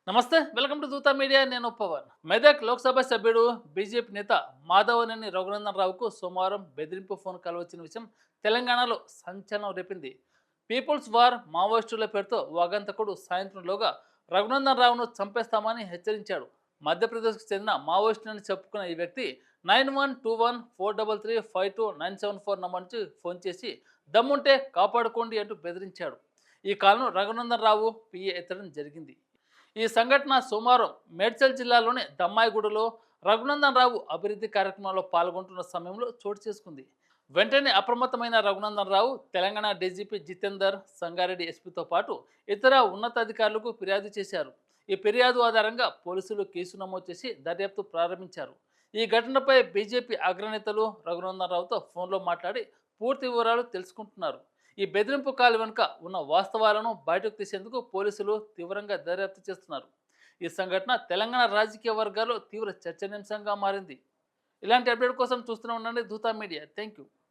నమస్తే, welcome to Dootha media. నేను పవన్. మెదక్ లోక్సభ సభ్యుడు బీజేపీ నేత మాధవనేని రఘునందన్ రావుకు సోమవారం బెదిరింపు ఫోన్ కాల్ వచ్చిన విషయం తెలంగాణలో సంచలనం రేపింది. పీపుల్స్ వార్ మావోయిస్టుల పేరుతో వాగంతకుడు సాయంత్రంలోగా రఘునందన్ రావును చంపేస్తామని హెచ్చరించాడు. మధ్యప్రదేశ్కు చెందిన మావోయిస్టులని చెప్పుకున్న ఈ వ్యక్తి 912143352974 నంబర్ నుంచి ఫోన్ చేసి దమ్ముంటే కాపాడుకోండి అంటూ బెదిరించాడు. ఈ కాల్ను రఘునందన్ రావు పిఏ ఎత్తడం జరిగింది. ఈ సంఘటన సోమవారం మేడ్చల్ జిల్లాలోని దమ్మాయిగూడలో రఘునందన్ రావు అభివృద్ధి కార్యక్రమంలో పాల్గొంటున్న సమయంలో చోటు చేసుకుంది. వెంటనే అప్రమత్తమైన రఘునందన్ రావు తెలంగాణ డీజీపీ జితేందర్, సంగారెడ్డి ఎస్పీతో పాటు ఇతర ఉన్నతాధికారులకు ఫిర్యాదు చేశారు. ఈ ఫిర్యాదు ఆధారంగా పోలీసులు కేసు నమోదు చేసి దర్యాప్తు ప్రారంభించారు. ఈ ఘటనపై బీజేపీ అగ్రనేతలు రఘునందన్ రావుతో ఫోన్లో మాట్లాడి పూర్తి వివరాలు తెలుసుకుంటున్నారు. ఈ బెదిరింపు కాల్ వెనుక ఉన్న వాస్తవాలను బయటకు తీసేందుకు పోలీసులు తీవ్రంగా దర్యాప్తు చేస్తున్నారు. ఈ సంఘటన తెలంగాణ రాజకీయ వర్గాల్లో తీవ్ర చర్చనీయాంశంగా మారింది. ఇలాంటి అప్డేట్ కోసం చూస్తూనే ఉండండి దూతా మీడియా. Thank you.